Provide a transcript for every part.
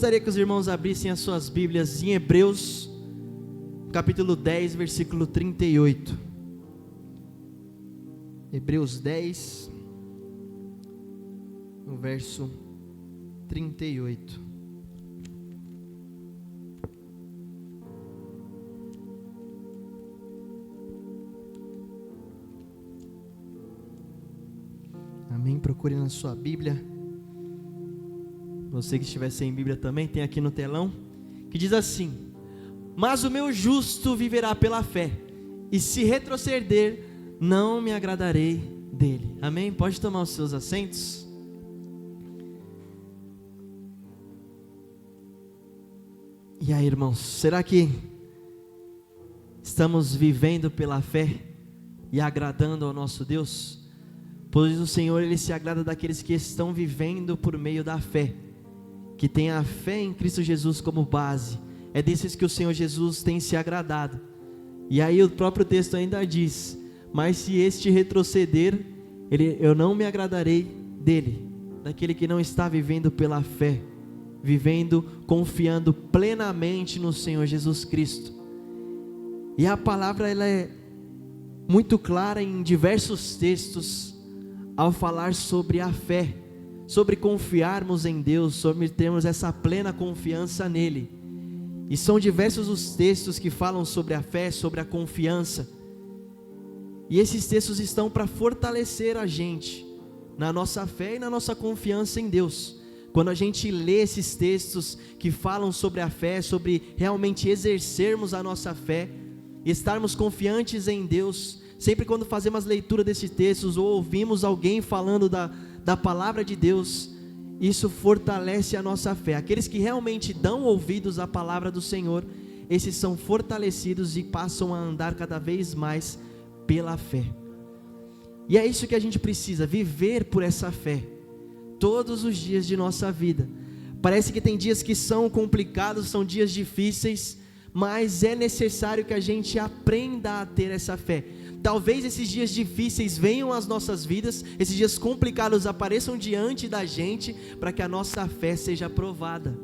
gostaria que os irmãos abrissem as suas Bíblias em Hebreus, capítulo 10, versículo 38. Hebreus 10, no verso 38. Amém? Procure na sua Bíblia. Você que estiver sem Bíblia também, tem aqui no telão, que diz assim: mas o meu justo viverá pela fé, e se retroceder, não me agradarei dele. Amém? Pode tomar os seus assentos. E aí, irmãos, será que estamos vivendo pela fé e agradando ao nosso Deus? Pois o Senhor, Ele se agrada daqueles que estão vivendo por meio da fé, que tem a fé em Cristo Jesus como base. É desses que o Senhor Jesus tem se agradado. E aí o próprio texto ainda diz: mas se este retroceder, eu não me agradarei dele. Daquele que não está vivendo pela fé, vivendo, confiando plenamente no Senhor Jesus Cristo. E a palavra, ela é muito clara em diversos textos, ao falar sobre a fé, sobre confiarmos em Deus, sobre termos essa plena confiança nele. E são diversos os textos que falam sobre a fé, sobre a confiança. E esses textos estão para fortalecer a gente na nossa fé e na nossa confiança em Deus. Quando a gente lê esses textos que falam sobre a fé, sobre realmente exercermos a nossa fé, estarmos confiantes em Deus, sempre quando fazemos a leitura desses textos ou ouvimos alguém falando da palavra de Deus, isso fortalece a nossa fé. Aqueles que realmente dão ouvidos à palavra do Senhor, esses são fortalecidos e passam a andar cada vez mais pela fé. E é isso que a gente precisa, viver por essa fé, todos os dias de nossa vida. Parece que tem dias que são complicados, são dias difíceis, mas é necessário que a gente aprenda a ter essa fé. Talvez esses dias difíceis venham às nossas vidas, esses dias complicados apareçam diante da gente, para que a nossa fé seja provada,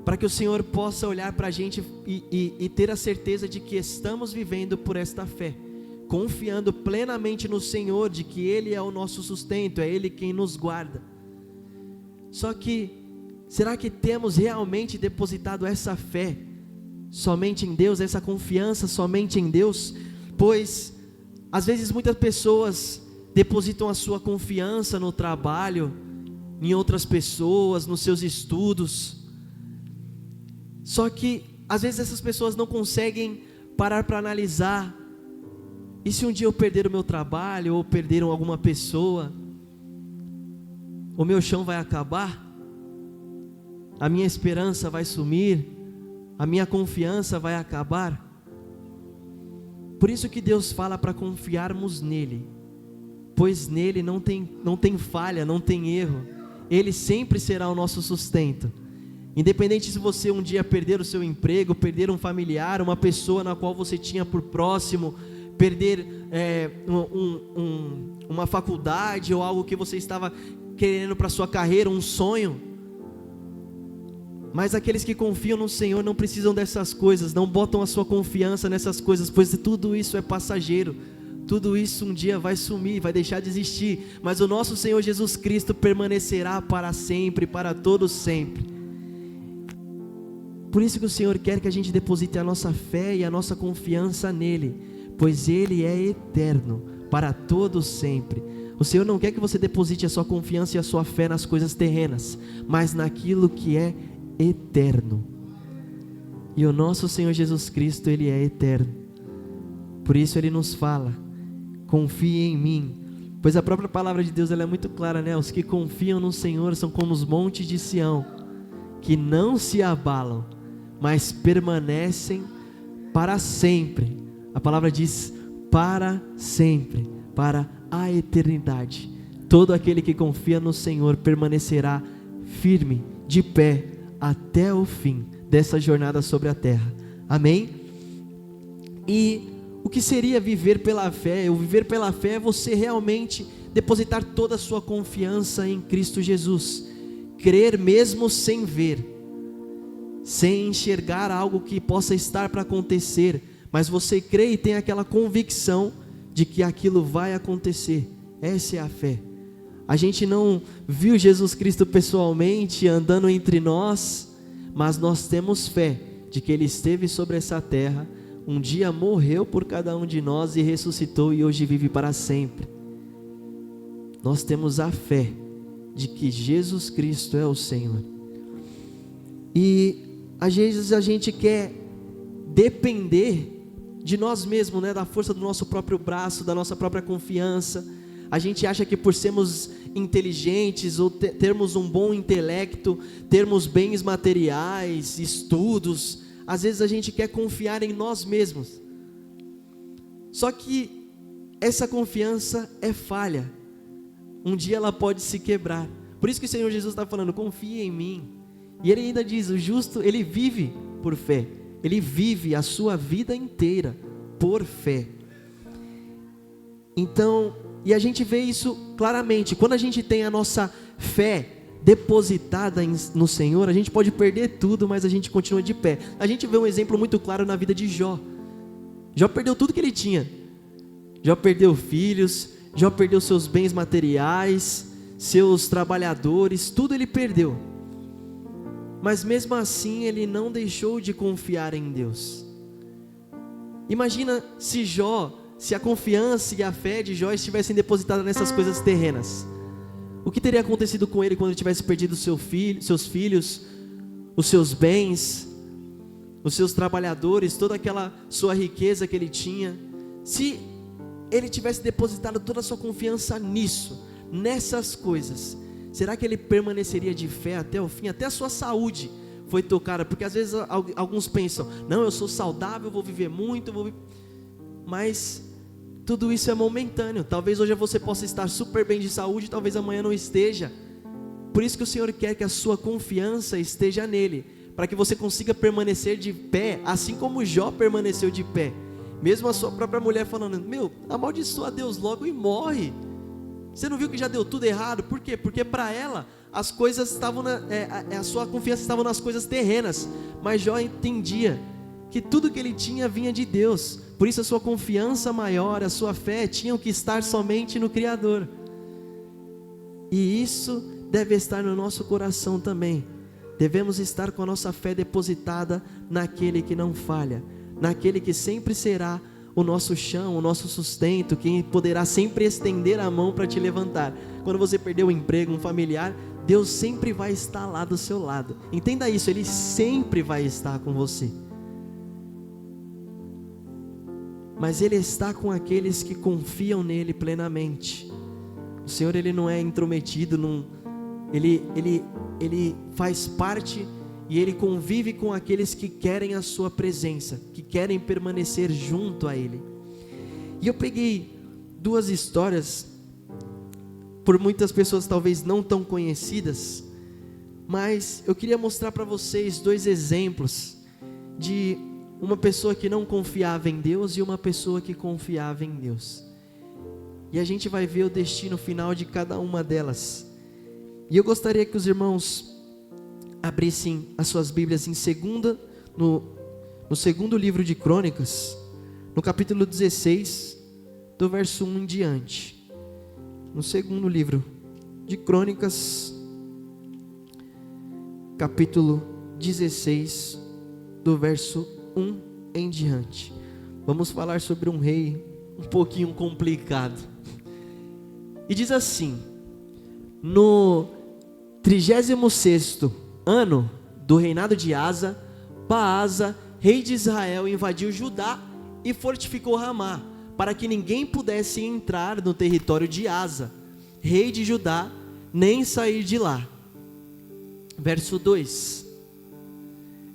para que o Senhor possa olhar para a gente e ter a certeza de que estamos vivendo por esta fé, confiando plenamente no Senhor, de que Ele é o nosso sustento, é Ele quem nos guarda. Só que, será que temos realmente depositado essa fé somente em Deus, essa confiança somente em Deus? Pois, às vezes muitas pessoas depositam a sua confiança no trabalho, em outras pessoas, nos seus estudos. Só que, às vezes essas pessoas não conseguem parar para analisar: e se um dia eu perder o meu trabalho, ou perder alguma pessoa, o meu chão vai acabar? A minha esperança vai sumir? A minha confiança vai acabar? Por isso que Deus fala para confiarmos nele, pois nele não tem falha, não tem erro. Ele sempre será o nosso sustento. Independente se você um dia perder o seu emprego, perder um familiar, uma pessoa na qual você tinha por próximo, perder uma faculdade ou algo que você estava querendo para sua carreira, um sonho. Mas aqueles que confiam no Senhor não precisam dessas coisas, não botam a sua confiança nessas coisas, pois tudo isso é passageiro, tudo isso um dia vai sumir, vai deixar de existir, mas o nosso Senhor Jesus Cristo permanecerá para sempre, para todo sempre. Por isso que o Senhor quer que a gente deposite a nossa fé e a nossa confiança nele, pois Ele é eterno, para todo sempre. O Senhor não quer que você deposite a sua confiança e a sua fé nas coisas terrenas, mas naquilo que é eterno. E o nosso Senhor Jesus Cristo, Ele é eterno. Por isso Ele nos fala: confie em mim. Pois a própria palavra de Deus, ela é muito clara, né? Os que confiam no Senhor são como os montes de Sião, que não se abalam, mas permanecem para sempre. A palavra diz para sempre, para a eternidade. Todo aquele que confia no Senhor permanecerá firme, de pé, até o fim dessa jornada sobre a terra. Amém? E o que seria viver pela fé? O viver pela fé é você realmente depositar toda a sua confiança em Cristo Jesus. crer mesmo sem ver, sem enxergar algo que possa estar para acontecer, mas você crê e tem aquela convicção de que aquilo vai acontecer. Essa é a fé. A gente não viu Jesus Cristo pessoalmente andando entre nós, mas nós temos fé de que Ele esteve sobre essa terra, um dia morreu por cada um de nós e ressuscitou e hoje vive para sempre. Nós temos a fé de que Jesus Cristo é o Senhor. E às vezes a gente quer depender de nós mesmos, né? Da força do nosso próprio braço, da nossa própria confiança. A gente acha que por sermos inteligentes ou termos um bom intelecto, termos bens materiais, estudos, às vezes a gente quer confiar em nós mesmos. Só que essa confiança é falha. Um dia ela pode se quebrar. Por isso que o Senhor Jesus está falando, confie em mim. E Ele ainda diz, o justo, ele vive por fé. Ele vive a sua vida inteira por fé. Então, e a gente vê isso claramente. Quando a gente tem a nossa fé depositada no Senhor, a gente pode perder tudo, mas a gente continua de pé. A gente vê um exemplo muito claro na vida de Jó. Jó perdeu tudo que ele tinha. Jó perdeu filhos, Jó perdeu seus bens materiais, seus trabalhadores, tudo ele perdeu. Mas mesmo assim ele não deixou de confiar em Deus. Imagina se a confiança e a fé de Jó estivessem depositadas nessas coisas terrenas. O que teria acontecido com ele quando ele tivesse perdido seus filhos, os seus bens, os seus trabalhadores, toda aquela sua riqueza que ele tinha? Se ele tivesse depositado toda a sua confiança nisso, nessas coisas, será que ele permaneceria de fé até o fim? Até a sua saúde foi tocada, porque às vezes alguns pensam, não, eu sou saudável, vou viver muito, mas tudo isso é momentâneo. Talvez hoje você possa estar super bem de saúde, talvez amanhã não esteja. Por isso que o Senhor quer que a sua confiança esteja nele, para que você consiga permanecer de pé, assim como Jó permaneceu de pé. Mesmo a sua própria mulher falando, amaldiçoa a Deus logo e morre. Você não viu que já deu tudo errado? Por quê? Porque para ela, as coisas estavam, a sua confiança estava nas coisas terrenas. Mas Jó entendia que tudo que ele tinha vinha de Deus. Por isso a sua confiança maior, a sua fé tinham que estar somente no Criador. E isso deve estar no nosso coração também. Devemos estar com a nossa fé depositada naquele que não falha, naquele que sempre será o nosso chão, o nosso sustento, quem poderá sempre estender a mão para te levantar. Quando você perder o emprego, um familiar, Deus sempre vai estar lá do seu lado. Entenda isso, Ele sempre vai estar com você. Mas Ele está com aqueles que confiam nele plenamente. O Senhor, Ele não é intrometido, Ele faz parte e Ele convive com aqueles que querem a sua presença, que querem permanecer junto a Ele. E eu peguei duas histórias, por muitas pessoas talvez não tão conhecidas, mas eu queria mostrar para vocês dois exemplos de uma pessoa que não confiava em Deus e uma pessoa que confiava em Deus. E a gente vai ver o destino final de cada uma delas. E eu gostaria que os irmãos abrissem as suas Bíblias no segundo livro de Crônicas, no capítulo 16, do verso 1 em diante. No segundo livro de Crônicas, capítulo 16, do verso 1 em diante. Vamos falar sobre um rei um pouquinho complicado. E diz assim: no 36º ano do reinado de Asa, Baasa, rei de Israel, invadiu Judá e fortificou Ramá, para que ninguém pudesse entrar no território de Asa, rei de Judá, nem sair de lá. Verso 2: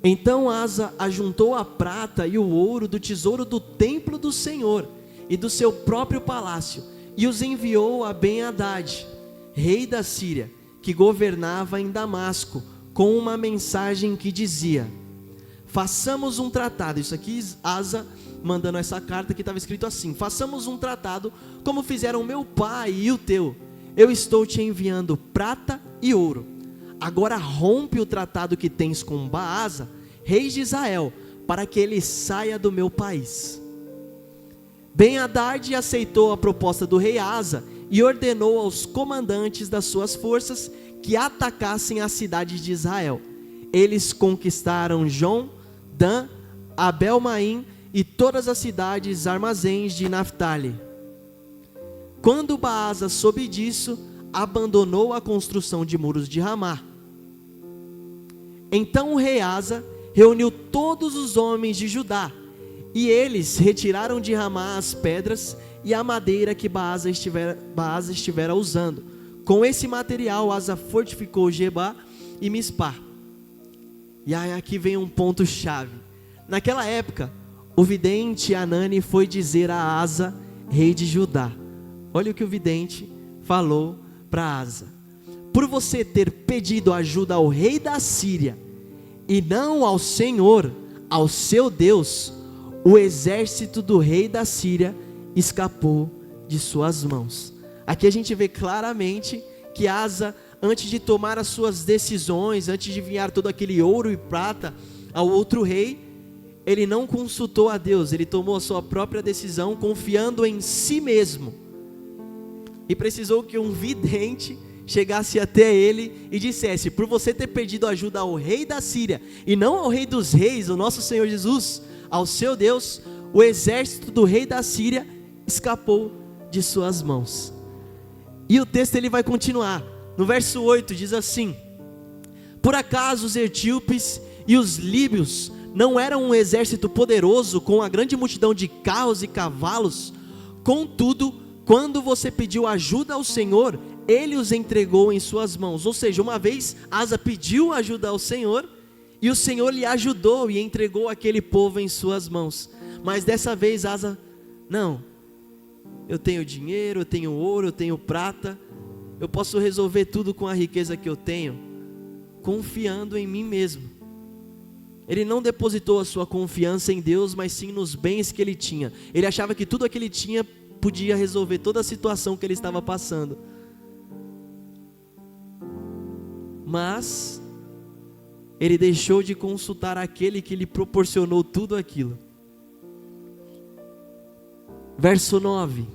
Então Asa ajuntou a prata e o ouro do tesouro do templo do Senhor e do seu próprio palácio, e os enviou a Ben-Hadad, rei da Síria, que governava em Damasco, com uma mensagem que dizia: façamos um tratado. Isso aqui Asa mandando essa carta, que estava escrito assim: façamos um tratado como fizeram meu pai e o teu. Eu estou te enviando prata e ouro. agora rompe o tratado que tens com Baasa, rei de Israel, para que ele saia do meu país. Ben-Hadad aceitou a proposta do rei Asa e ordenou aos comandantes das suas forças que atacassem as cidades de Israel. Eles conquistaram Jom, Dan, Abel-Maim e todas as cidades armazéns de Naftali. Quando Baasa soube disso, abandonou a construção de muros de Ramá. Então o rei Asa reuniu todos os homens de Judá, e eles retiraram de Ramá as pedras e a madeira que Baasa estivera usando. Com esse material, Asa fortificou Gebá e Mispá. E aí aqui vem um ponto chave. Naquela época, o vidente Anani foi dizer a Asa, rei de Judá. Olha o que o vidente falou para Asa: por você ter pedido ajuda ao rei da Síria e não ao Senhor, ao seu Deus, o exército do rei da Síria escapou de suas mãos. Aqui a gente vê claramente que Asa, antes de tomar as suas decisões, antes de enviar todo aquele ouro e prata ao outro rei, ele não consultou a Deus, ele tomou a sua própria decisão, confiando em si mesmo. E precisou que um vidente chegasse até ele e dissesse: por você ter pedido ajuda ao rei da Síria e não ao rei dos reis, o nosso Senhor Jesus, ao seu Deus, o exército do rei da Síria escapou de suas mãos. E o texto ele vai continuar, no verso 8 diz assim: por acaso os etíopes e os líbios não eram um exército poderoso, com a grande multidão de carros e cavalos? Contudo, quando você pediu ajuda ao Senhor, Ele os entregou em suas mãos. Ou seja, uma vez Asa pediu ajuda ao Senhor, e o Senhor lhe ajudou e entregou aquele povo em suas mãos. Mas dessa vez Asa, não, eu tenho dinheiro, eu tenho ouro, eu tenho prata, eu posso resolver tudo com a riqueza que eu tenho, confiando em mim mesmo. Ele não depositou a sua confiança em Deus, mas sim nos bens que ele tinha. Ele achava que tudo o que ele tinha podia resolver toda a situação que ele estava passando. Mas ele deixou de consultar aquele que lhe proporcionou tudo aquilo. Verso 9: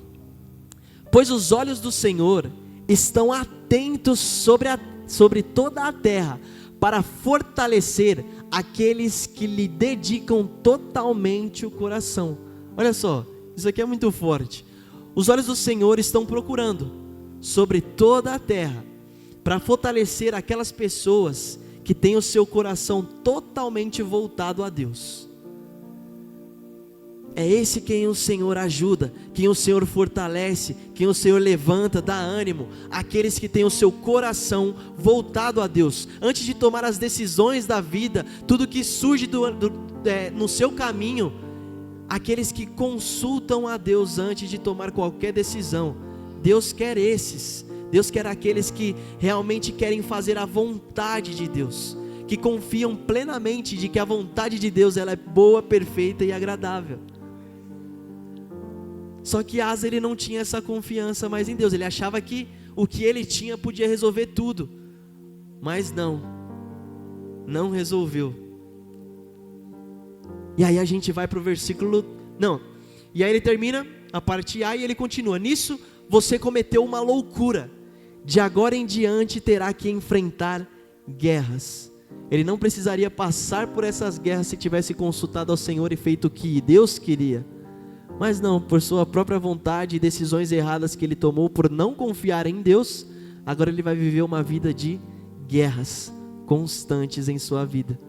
pois os olhos do Senhor estão atentos sobre toda a terra, para fortalecer aqueles que lhe dedicam totalmente o coração. Olha só, isso aqui é muito forte. Os olhos do Senhor estão procurando sobre toda a terra, para fortalecer aquelas pessoas que têm o seu coração totalmente voltado a Deus. É esse quem o Senhor ajuda, quem o Senhor fortalece, quem o Senhor levanta, dá ânimo, aqueles que têm o seu coração voltado a Deus. Antes de tomar as decisões da vida, tudo que surge no seu caminho, aqueles que consultam a Deus antes de tomar qualquer decisão. Deus quer esses. Deus quer aqueles que realmente querem fazer a vontade de Deus, que confiam plenamente de que a vontade de Deus ela é boa, perfeita e agradável. Só que Asa ele não tinha essa confiança mais em Deus. Ele achava que o que ele tinha podia resolver tudo, mas não resolveu. E aí a gente vai para o versículo, e aí ele termina a parte A e ele continua: nisso você cometeu uma loucura, de agora em diante terá que enfrentar guerras. Ele não precisaria passar por essas guerras se tivesse consultado ao Senhor e feito o que Deus queria. Mas não, por sua própria vontade e decisões erradas que ele tomou por não confiar em Deus, agora ele vai viver uma vida de guerras constantes em sua vida.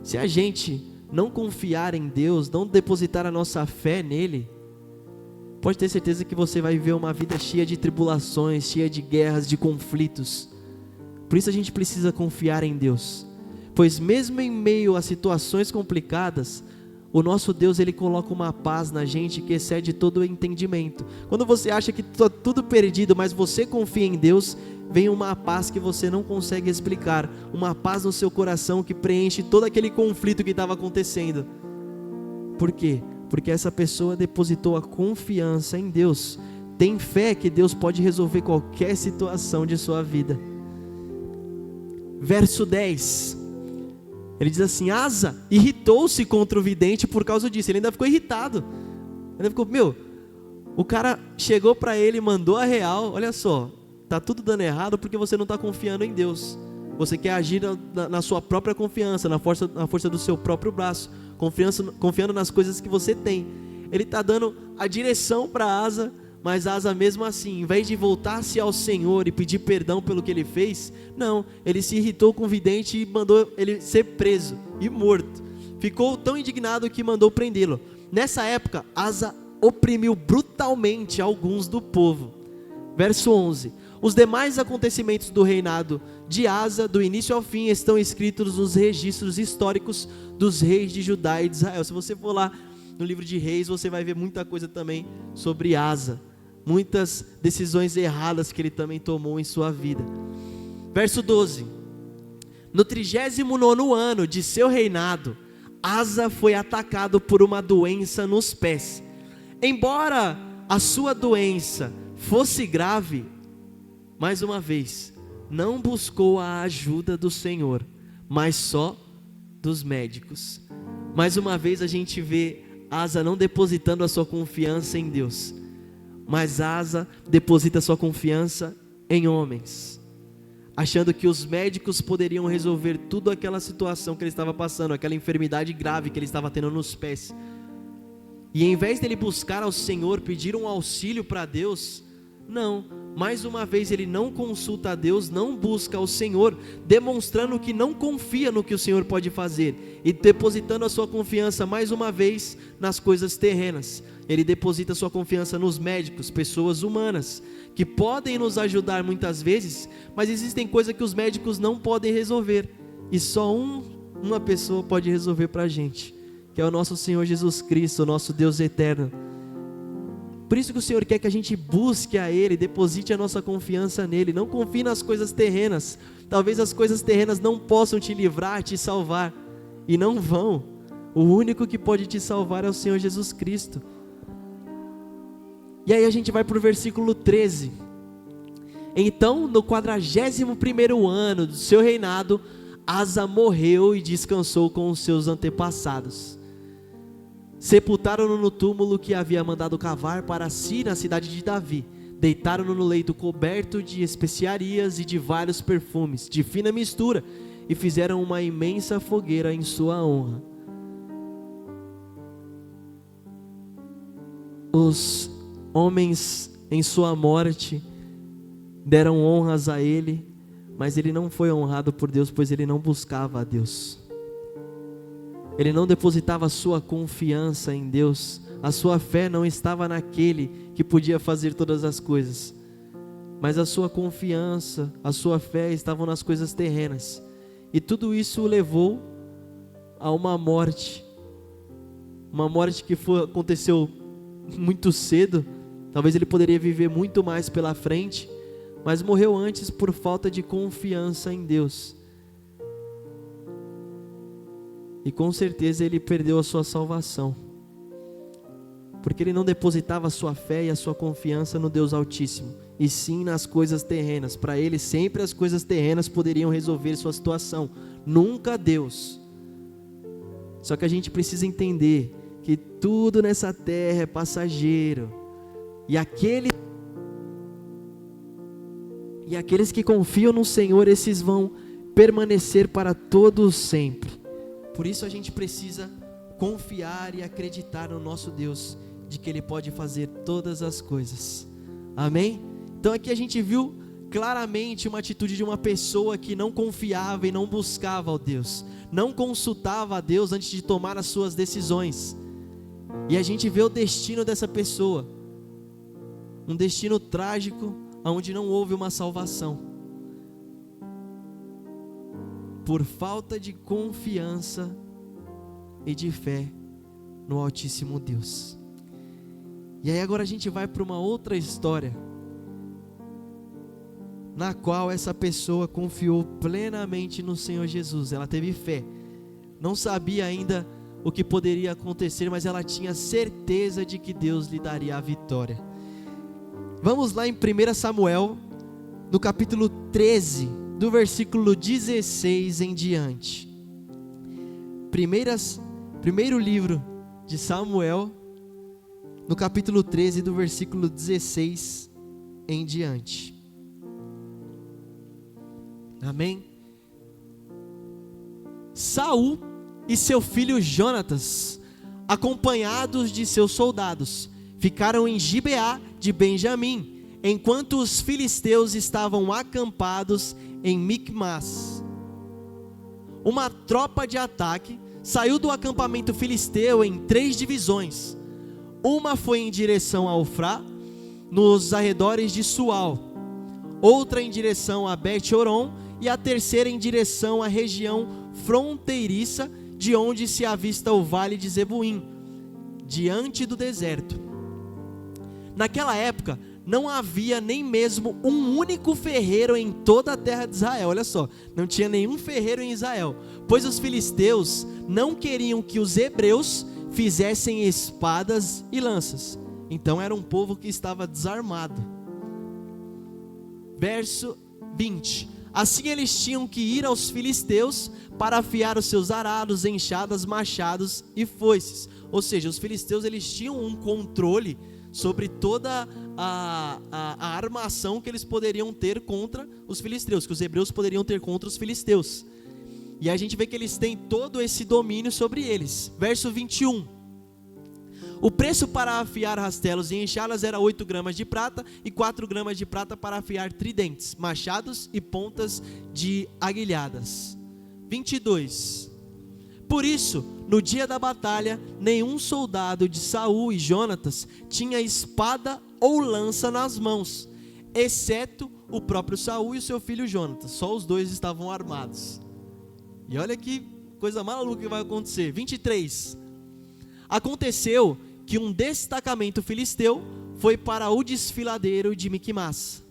Se a gente não confiar em Deus, não depositar a nossa fé nele, pode ter certeza que você vai viver uma vida cheia de tribulações, cheia de guerras, de conflitos. Por isso a gente precisa confiar em Deus, pois mesmo em meio a situações complicadas, o nosso Deus ele coloca uma paz na gente que excede todo o entendimento. Quando você acha que está tudo perdido, mas você confia em Deus, vem uma paz que você não consegue explicar, uma paz no seu coração que preenche todo aquele conflito que estava acontecendo. Por quê? Porque essa pessoa depositou a confiança em Deus, tem fé que Deus pode resolver qualquer situação de sua vida. verso 10. Ele diz assim: Asa irritou-se contra o vidente por causa disso. Ele ainda ficou irritado. Ele ficou, o cara chegou para ele e mandou a real. Olha só, tá tudo dando errado porque você não está confiando em Deus. Você quer agir na sua própria confiança, na força do seu próprio braço, confiando nas coisas que você tem. Ele está dando a direção para Asa, mas Asa mesmo assim, em vez de voltar-se ao Senhor e pedir perdão pelo que ele fez, não, ele se irritou com o vidente e mandou ele ser preso e morto. Ficou tão indignado que mandou prendê-lo. Nessa época, Asa oprimiu brutalmente alguns do povo. Verso 11. Os demais acontecimentos do reinado de Asa, do início ao fim, estão escritos nos registros históricos dos reis de Judá e de Israel. Se você for lá no livro de Reis, você vai ver muita coisa também sobre Asa, muitas decisões erradas que ele também tomou em sua vida. Verso 12. No 39º ano de seu reinado, Asa foi atacado por uma doença nos pés. Embora a sua doença fosse grave, mais uma vez, não buscou a ajuda do Senhor, mas só dos médicos. Mais uma vez a gente vê Asa não depositando a sua confiança em Deus, mas Asa deposita a sua confiança em homens, achando que os médicos poderiam resolver tudo aquela situação que ele estava passando, aquela enfermidade grave que ele estava tendo nos pés. E em vez dele buscar ao Senhor, pedir um auxílio para Deus, não, mais uma vez ele não consulta a Deus, não busca ao Senhor, demonstrando que não confia no que o Senhor pode fazer, e depositando a sua confiança mais uma vez nas coisas terrenas. Ele deposita a sua confiança nos médicos, pessoas humanas, que podem nos ajudar muitas vezes, mas existem coisas que os médicos não podem resolver, e só uma pessoa pode resolver para a gente, que é o nosso Senhor Jesus Cristo, o nosso Deus eterno. Por isso que o Senhor quer que a gente busque a Ele, deposite a nossa confiança nele, não confie nas coisas terrenas. Talvez as coisas terrenas não possam te livrar, te salvar, e não vão. O único que pode te salvar é o Senhor Jesus Cristo. E aí a gente vai para o versículo 13. Então, no 41º ano do seu reinado, Asa morreu e descansou com os seus antepassados. Sepultaram-no no túmulo que havia mandado cavar para si na cidade de Davi. Deitaram-no no leito coberto de especiarias e de vários perfumes, de fina mistura, e fizeram uma imensa fogueira em sua honra. Os homens em sua morte deram honras a ele, mas ele não foi honrado por Deus, pois ele não buscava a Deus. Ele não depositava a sua confiança em Deus, a sua fé não estava naquele que podia fazer todas as coisas, mas a sua confiança, a sua fé estavam nas coisas terrenas, e tudo isso o levou a uma morte que aconteceu muito cedo. Talvez ele poderia viver muito mais pela frente, mas morreu antes por falta de confiança em Deus. E com certeza ele perdeu a sua salvação, porque ele não depositava a sua fé e a sua confiança no Deus Altíssimo, e sim nas coisas terrenas. Para ele sempre as coisas terrenas poderiam resolver sua situação, nunca Deus. Só que a gente precisa entender que tudo nessa terra é passageiro, e aqueles que confiam no Senhor, esses vão permanecer para todos sempre. Por isso a gente precisa confiar e acreditar no nosso Deus, de que Ele pode fazer todas as coisas. Amém? Então aqui a gente viu claramente uma atitude de uma pessoa que não confiava e não buscava ao Deus, não consultava a Deus antes de tomar as suas decisões. E a gente vê o destino dessa pessoa, um destino trágico, onde não houve uma salvação, por falta de confiança e de fé no Altíssimo Deus. E aí agora a gente vai para uma outra história, na qual essa pessoa confiou plenamente no Senhor Jesus. Ela teve fé, não sabia ainda o que poderia acontecer, mas ela tinha certeza de que Deus lhe daria a vitória. Vamos lá em 1 Samuel, no capítulo 13, do versículo 16 em diante. Primeiro livro de Samuel, no capítulo 13, do versículo 16 em diante. Amém? Saul e seu filho Jonatas, acompanhados de seus soldados, ficaram em Gibeá de Benjamim, enquanto os filisteus estavam acampados em Micmas. Uma tropa de ataque saiu do acampamento filisteu em 3 divisões. Uma foi em direção a Ofrá, nos arredores de Sual, outra em direção a Bet-Horon, e a terceira em direção à região fronteiriça, de onde se avista o vale de Zebuim, diante do deserto. Naquela época, não havia nem mesmo um único ferreiro em toda a terra de Israel. Olha só, não tinha nenhum ferreiro em Israel, pois os filisteus não queriam que os hebreus fizessem espadas e lanças. Então era um povo que estava desarmado. Verso 20. Assim eles tinham que ir aos filisteus para afiar os seus arados, enxadas, machados e foices. Ou seja, os filisteus eles tinham um controle sobre toda a armação que eles poderiam ter contra os filisteus, que os hebreus poderiam ter contra os filisteus. E a gente vê que eles têm todo esse domínio sobre eles. Verso 21. O preço para afiar rastelos e enxadas era 8 gramas de prata e 4 gramas de prata para afiar tridentes, machados e pontas de aguilhadas. 22. Por isso, no dia da batalha, nenhum soldado de Saul e Jonatas tinha espada ou lança nas mãos, exceto o próprio Saul e o seu filho Jonatas. Só os dois estavam armados. E olha que coisa maluca que vai acontecer. 23. Aconteceu que um destacamento filisteu foi para o desfiladeiro de Miquimás.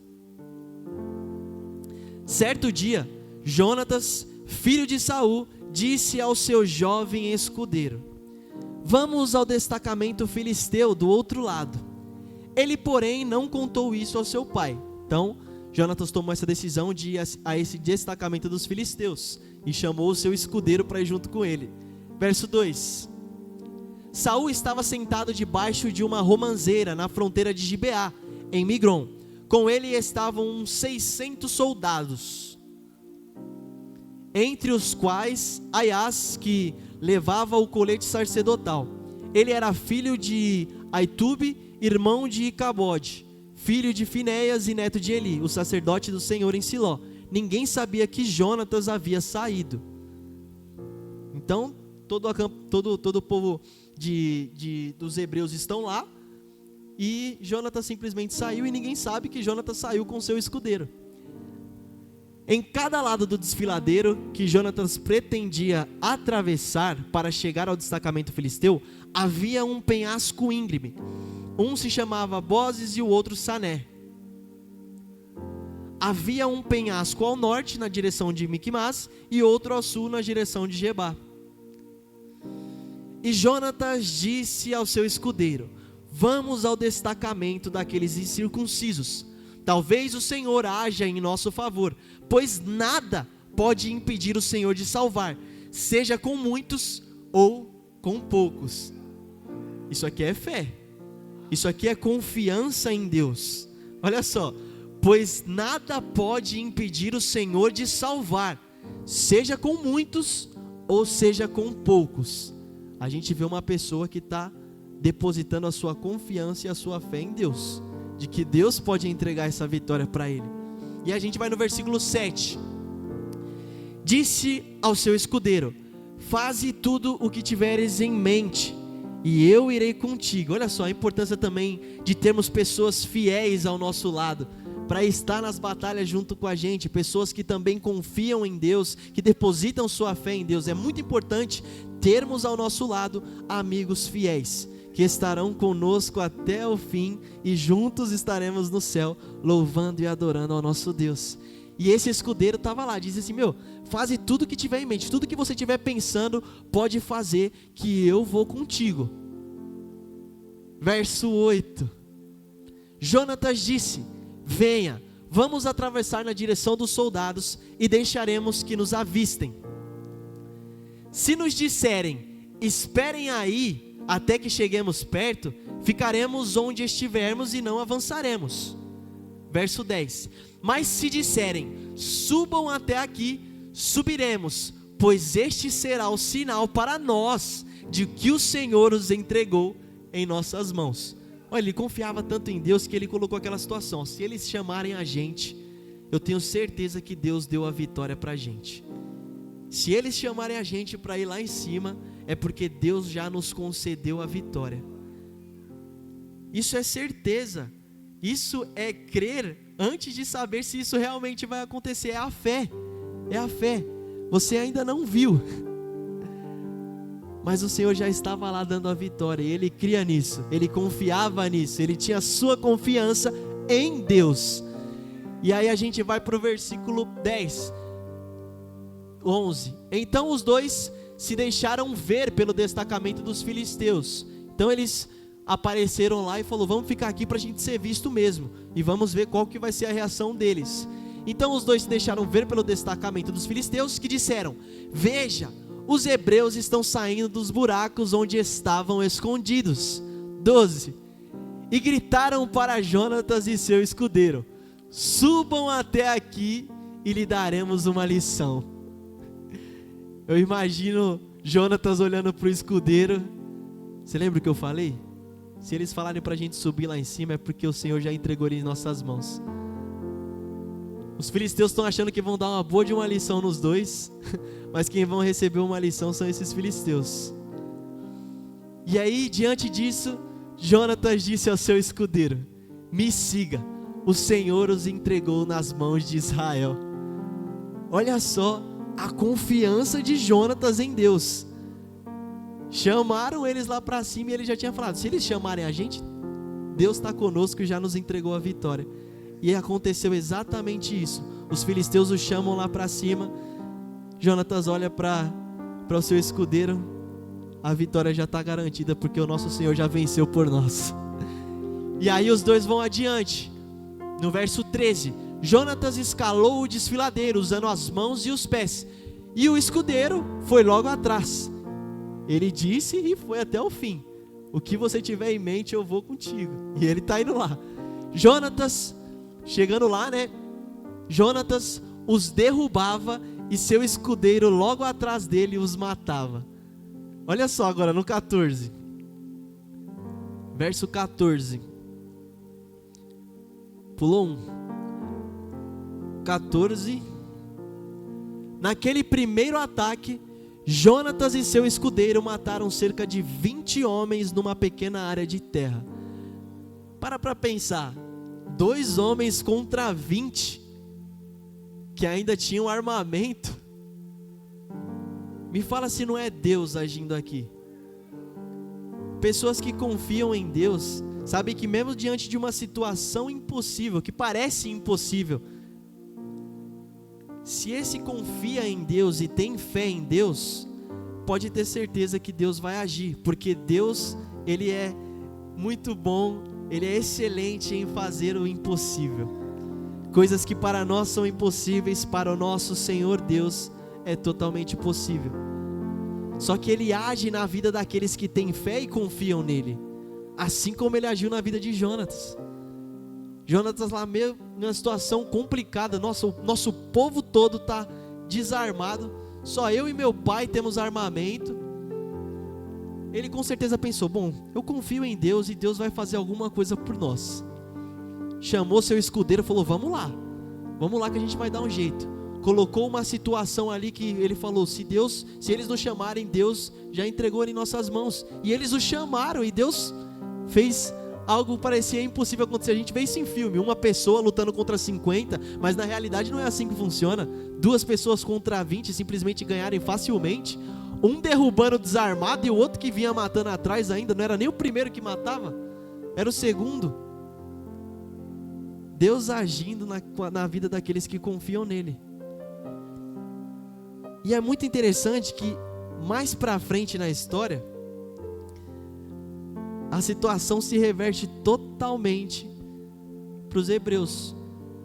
Certo dia, Jonatas, filho de Saul, disse ao seu jovem escudeiro: vamos ao destacamento filisteu do outro lado. Ele, porém, não contou isso ao seu pai. Então, Jonatas tomou essa decisão de ir a esse destacamento dos filisteus e chamou o seu escudeiro para ir junto com ele. Verso 2. Saul estava sentado debaixo de uma romanceira na fronteira de Gibeá, em Migron. Com ele estavam uns 600 soldados, entre os quais Aias, que levava o colete sacerdotal. Ele era filho de Aitube, irmão de Icabode, filho de Finéias e neto de Eli, o sacerdote do Senhor em Siló. Ninguém sabia que Jonatas havia saído. Então, todo o povo dos hebreus estão lá, e Jonatas simplesmente saiu, e ninguém sabe que Jonatas saiu com seu escudeiro. Em cada lado do desfiladeiro que Jonatas pretendia atravessar para chegar ao destacamento filisteu, havia um penhasco íngreme. Um se chamava Bozes e o outro Sané. Havia um penhasco ao norte na direção de Miquimás e outro ao sul na direção de Gebá. E Jonatas disse ao seu escudeiro: vamos ao destacamento daqueles incircuncisos. Talvez o Senhor haja em nosso favor, pois nada pode impedir o Senhor de salvar, seja com muitos ou com poucos. Isso aqui é fé. Isso aqui é confiança em Deus. Olha só. Pois nada pode impedir o Senhor de salvar, seja com muitos ou seja com poucos. A gente vê uma pessoa que está depositando a sua confiança e a sua fé em Deus, de que Deus pode entregar essa vitória para ele. E a gente vai no versículo 7. Disse ao seu escudeiro: faze tudo o que tiveres em mente, e eu irei contigo. Olha só a importância também de termos pessoas fiéis ao nosso lado, para estar nas batalhas junto com a gente, pessoas que também confiam em Deus, que depositam sua fé em Deus. É muito importante termos ao nosso lado amigos fiéis, que estarão conosco até o fim, e juntos estaremos no céu, louvando e adorando ao nosso Deus. E esse escudeiro estava lá, disse assim: faze tudo que tiver em mente, tudo que você estiver pensando, pode fazer, que eu vou contigo. Verso 8. Jonatas disse: venha, vamos atravessar na direção dos soldados e deixaremos que nos avistem. Se nos disserem, esperem aí até que cheguemos perto, ficaremos onde estivermos e não avançaremos. Verso 10. Mas se disserem, subam até aqui, subiremos, pois este será o sinal para nós de que o Senhor os entregou em nossas mãos. Olha, ele confiava tanto em Deus que ele colocou aquela situação: se eles chamarem a gente, eu tenho certeza que Deus deu a vitória para a gente. Se eles chamarem a gente para ir lá em cima, é porque Deus já nos concedeu a vitória. Isso é certeza, isso é crer antes de saber se isso realmente vai acontecer. É a fé, é a fé. Você ainda não viu, mas o Senhor já estava lá dando a vitória, e ele cria nisso, ele confiava nisso, ele tinha sua confiança em Deus. E aí a gente vai para o versículo 11. Então os dois se deixaram ver pelo destacamento dos filisteus. Então eles apareceram lá e falou: vamos ficar aqui para a gente ser visto mesmo, e vamos ver qual que vai ser a reação deles. Então os dois se deixaram ver pelo destacamento dos filisteus, que disseram: veja, os hebreus estão saindo dos buracos onde estavam escondidos. 12. E gritaram para Jonatas e seu escudeiro: subam até aqui e lhe daremos uma lição. Eu imagino Jonatas olhando para o escudeiro. Você lembra o que eu falei? Se eles falarem para a gente subir lá em cima, é porque o Senhor já entregou ele em nossas mãos. Os filisteus estão achando que vão dar uma boa de uma lição nos dois, mas quem vão receber uma lição são esses filisteus. E aí, diante disso, Jonatas disse ao seu escudeiro: me siga, o Senhor os entregou nas mãos de Israel. Olha só a confiança de Jonatas em Deus. Chamaram eles lá para cima e ele já tinha falado: se eles chamarem a gente, Deus está conosco e já nos entregou a vitória. E aconteceu exatamente isso. Os filisteus o chamam lá para cima. Jonatas olha para o seu escudeiro: a vitória já está garantida, porque o nosso Senhor já venceu por nós. E aí os dois vão adiante. No verso 13, Jonatas escalou o desfiladeiro usando as mãos e os pés, e o escudeiro foi logo atrás. Ele disse e foi até o fim: o que você tiver em mente eu vou contigo. E ele está indo lá. Jonatas, chegando lá, né? Jonatas os derrubava e seu escudeiro logo atrás dele os matava. Olha só agora no 14. Verso 14. Pulou um. 14. Naquele primeiro ataque, Jonatas e seu escudeiro mataram cerca de 20 homens numa pequena área de terra. Para pensar, 2 homens contra 20, que ainda tinham armamento. Me fala se não é Deus agindo aqui. Pessoas que confiam em Deus, sabem que mesmo diante de uma situação impossível, que parece impossível, se esse confia em Deus e tem fé em Deus, pode ter certeza que Deus vai agir, porque Deus, Ele é muito bom, Ele é excelente em fazer o impossível. Coisas que para nós são impossíveis, para o nosso Senhor Deus é totalmente possível. Só que Ele age na vida daqueles que têm fé e confiam nele, assim como Ele agiu na vida de Jonatas. Jonatas lá meio numa situação complicada, nosso povo todo está desarmado, só eu e meu pai temos armamento. Ele com certeza pensou: bom, eu confio em Deus e Deus vai fazer alguma coisa por nós. Chamou seu escudeiro e falou: vamos lá que a gente vai dar um jeito. Colocou uma situação ali que ele falou: se eles nos chamarem, Deus já entregou em nossas mãos. E eles o chamaram e Deus fez algo que parecia impossível acontecer. A gente vê isso em filme, uma pessoa lutando contra 50, mas na realidade não é assim que funciona. 2 pessoas contra 20 simplesmente ganharem facilmente, um derrubando desarmado e o outro que vinha matando atrás ainda, não era nem o primeiro que matava, era o segundo. Deus agindo na vida daqueles que confiam nele. E é muito interessante que mais pra frente na história, a situação se reverte totalmente para os hebreus.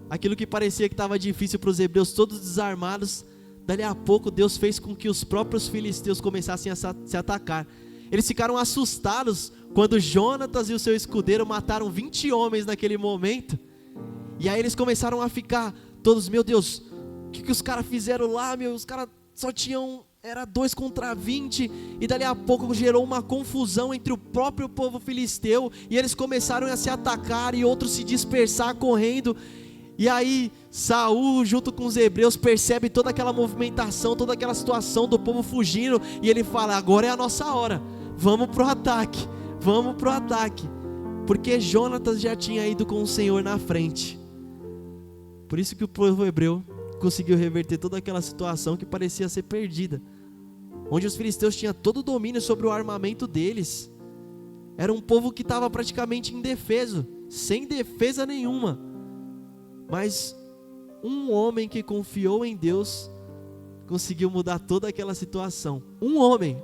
aquilo que parecia que estava difícil para os hebreus, todos desarmados, dali a pouco Deus fez com que os próprios filisteus começassem a se atacar. Eles ficaram assustados quando Jonatas e o seu escudeiro mataram 20 homens naquele momento. E aí eles começaram a ficar todos, meu Deus, o que os caras fizeram lá, meu? Os caras só tinham, era 2 contra 20, e dali a pouco gerou uma confusão entre o próprio povo filisteu, e eles começaram a se atacar, e outros se dispersar correndo. E aí Saul, junto com os hebreus, percebe toda aquela movimentação, toda aquela situação do povo fugindo, e ele fala, agora é a nossa hora, vamos pro ataque, porque Jonatas já tinha ido com o Senhor na frente. Por isso que o povo hebreu conseguiu reverter toda aquela situação que parecia ser perdida, onde os filisteus tinham todo o domínio sobre o armamento deles. Era um povo que estava praticamente indefeso, sem defesa nenhuma. Mas um homem que confiou em Deus conseguiu mudar toda aquela situação. Um homem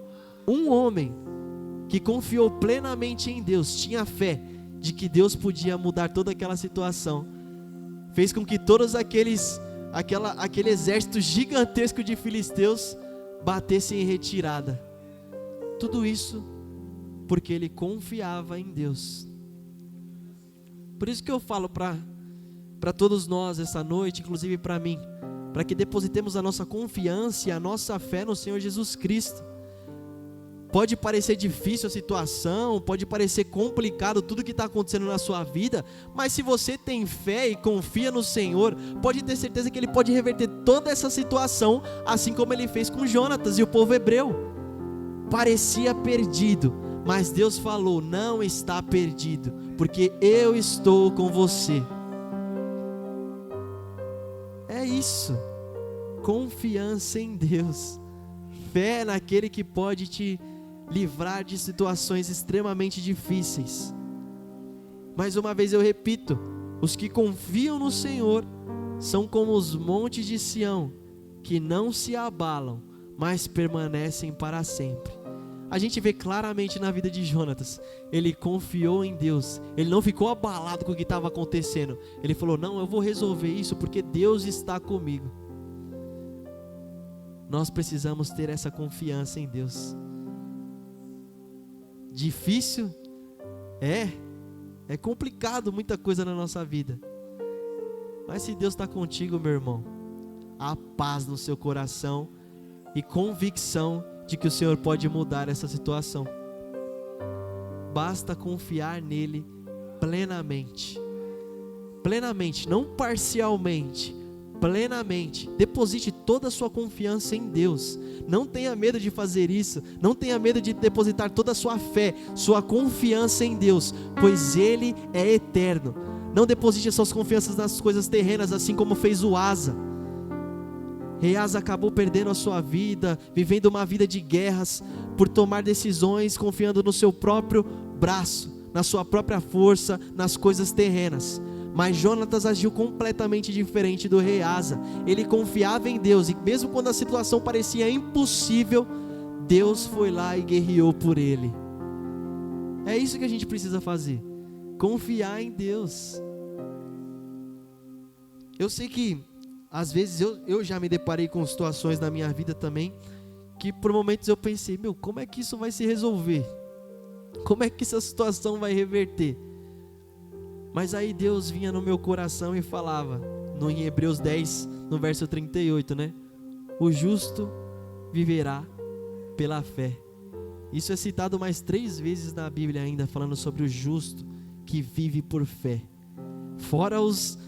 que confiou plenamente em Deus, tinha fé de que Deus podia mudar toda aquela situação, fez com que todos aquele exército gigantesco de filisteus batessem em retirada. Tudo isso porque ele confiava em Deus. Por isso que eu falo para todos nós essa noite, inclusive para mim, para que depositemos a nossa confiança e a nossa fé no Senhor Jesus Cristo. Pode parecer difícil a situação, pode parecer complicado tudo que está acontecendo na sua vida, mas se você tem fé e confia no Senhor, pode ter certeza que Ele pode reverter toda essa situação, assim como Ele fez com Jonatas e o povo hebreu. Parecia perdido, mas Deus falou, não está perdido, porque eu estou com você. É isso, confiança em Deus, fé naquele que pode te livrar de situações extremamente difíceis. Mais uma vez eu repito, os que confiam no Senhor são como os montes de Sião, que não se abalam, mas permanecem para sempre. A gente vê claramente na vida de Jonatas, ele confiou em Deus, ele não ficou abalado com o que estava acontecendo, ele falou, não, eu vou resolver isso porque Deus está comigo. Nós precisamos ter essa confiança em Deus. Difícil? É complicado muita coisa na nossa vida, mas se Deus está contigo, meu irmão, há paz no seu coração e convicção de que o Senhor pode mudar essa situação. Basta confiar nele plenamente, não parcialmente, plenamente. Deposite toda a sua confiança em Deus. Não tenha medo de fazer isso. Não tenha medo de depositar toda a sua fé, sua confiança em Deus, pois Ele é eterno. Não deposite as suas confianças nas coisas terrenas, assim como fez o Asa. Rei Asa acabou perdendo a sua vida, vivendo uma vida de guerras, por tomar decisões confiando no seu próprio braço, na sua própria força, nas coisas terrenas. Mas Jonatas agiu completamente diferente do rei Asa. Ele confiava em Deus, e mesmo quando a situação parecia impossível, Deus foi lá e guerreou por ele. É isso que a gente precisa fazer, confiar em Deus. Eu sei que às vezes eu já me deparei com situações na minha vida também, que por momentos eu pensei, como é que isso vai se resolver? Como é que essa situação vai reverter? Mas aí Deus vinha no meu coração e falava, em Hebreus 10, no verso 38, né? O justo viverá pela fé. Isso é citado mais 3 vezes na Bíblia ainda, falando sobre o justo que vive por fé. Fora os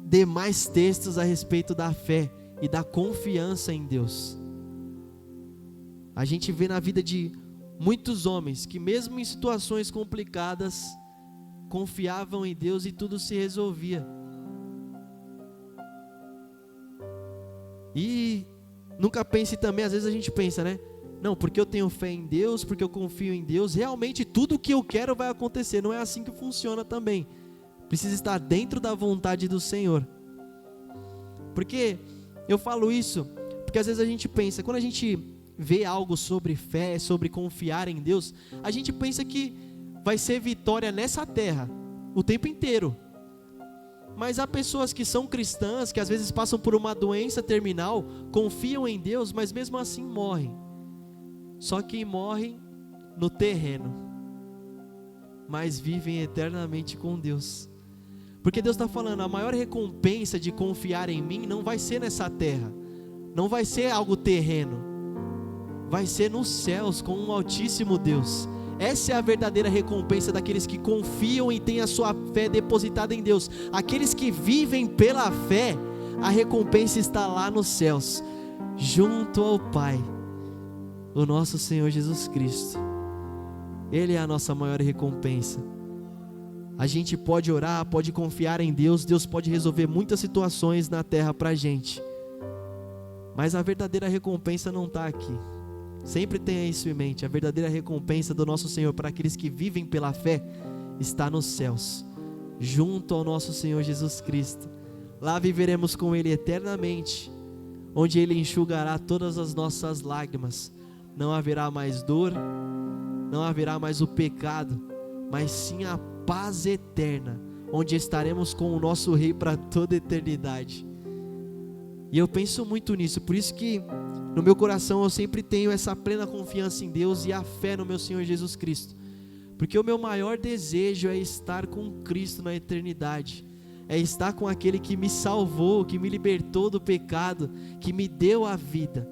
demais textos a respeito da fé e da confiança em Deus. A gente vê na vida de muitos homens que mesmo em situações complicadas, confiavam em Deus e tudo se resolvia. E nunca pense também, às vezes a gente pensa, né? Não, porque eu tenho fé em Deus, porque eu confio em Deus, realmente tudo o que eu quero vai acontecer. Não é assim que funciona também. Precisa estar dentro da vontade do Senhor. Porque eu falo isso, porque às vezes a gente pensa, quando a gente vê algo sobre fé, sobre confiar em Deus, a gente pensa que vai ser vitória nessa terra o tempo inteiro. Mas há pessoas que são cristãs, que às vezes passam por uma doença terminal, confiam em Deus, mas mesmo assim morrem. Só que morrem no terreno, mas vivem eternamente com Deus. Porque Deus está falando, a maior recompensa de confiar em mim não vai ser nessa terra, não vai ser algo terreno, vai ser nos céus com um altíssimo Deus. Essa é a verdadeira recompensa daqueles que confiam e têm a sua fé depositada em Deus. Aqueles que vivem pela fé, a recompensa está lá nos céus, junto ao Pai, o nosso Senhor Jesus Cristo. Ele é a nossa maior recompensa. A gente pode orar, pode confiar em Deus, Deus pode resolver muitas situações na terra para a gente, mas a verdadeira recompensa não está aqui. Sempre tenha isso em mente, a verdadeira recompensa do nosso Senhor para aqueles que vivem pela fé está nos céus, junto ao nosso Senhor Jesus Cristo. Lá viveremos com Ele eternamente, onde Ele enxugará todas as nossas lágrimas. Não haverá mais dor, não haverá mais o pecado, mas sim a paz eterna, onde estaremos com o nosso Rei para toda a eternidade. E eu penso muito nisso, por isso que no meu coração eu sempre tenho essa plena confiança em Deus e a fé no meu Senhor Jesus Cristo, porque o meu maior desejo é estar com Cristo na eternidade, é estar com aquele que me salvou, que me libertou do pecado, que me deu a vida.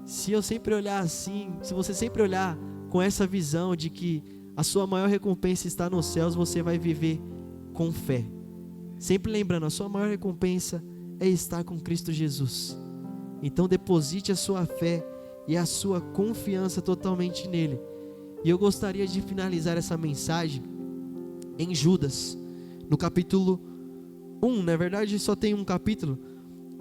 Se eu sempre olhar assim, se você sempre olhar com essa visão de que a sua maior recompensa está nos céus, você vai viver com fé, sempre lembrando, a sua maior recompensa é estar com Cristo Jesus. Então deposite a sua fé e a sua confiança totalmente nele. E eu gostaria de finalizar essa mensagem em Judas, no capítulo 1, na verdade só tem um capítulo,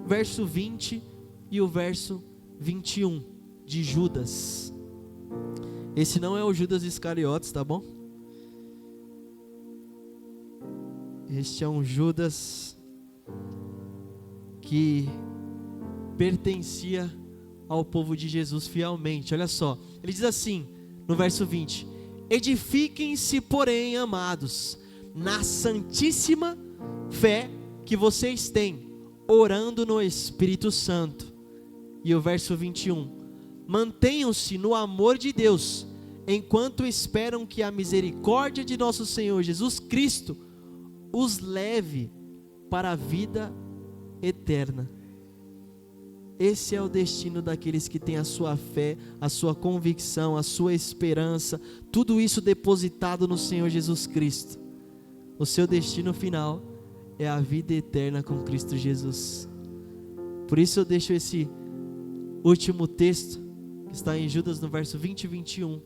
verso 20 e o verso 21 de Judas. Esse não é o Judas Iscariotes, tá bom? Este é um Judas que pertencia ao povo de Jesus fielmente. Olha só, ele diz assim no verso 20: edifiquem-se, porém, amados, na santíssima fé que vocês têm, orando no Espírito Santo. E o verso 21: mantenham-se no amor de Deus, enquanto esperam que a misericórdia de nosso Senhor Jesus Cristo os leve para a vida eterna. Esse é o destino daqueles que têm a sua fé, a sua convicção, a sua esperança, tudo isso depositado no Senhor Jesus Cristo. O seu destino final é a vida eterna com Cristo Jesus. Por isso eu deixo esse último texto, que está em Judas no verso 20 e 21,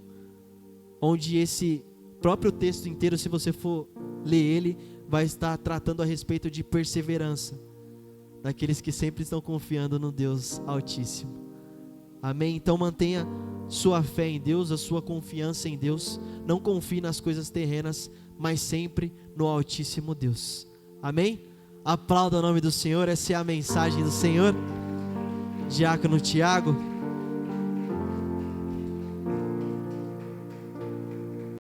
onde esse próprio texto inteiro, se você for ler ele, vai estar tratando a respeito de perseverança, daqueles que sempre estão confiando no Deus Altíssimo. Amém? Então mantenha sua fé em Deus, a sua confiança em Deus. Não confie nas coisas terrenas, mas sempre no Altíssimo Deus. Amém? Aplauda o nome do Senhor. Essa é a mensagem do Senhor. Diácono Tiago.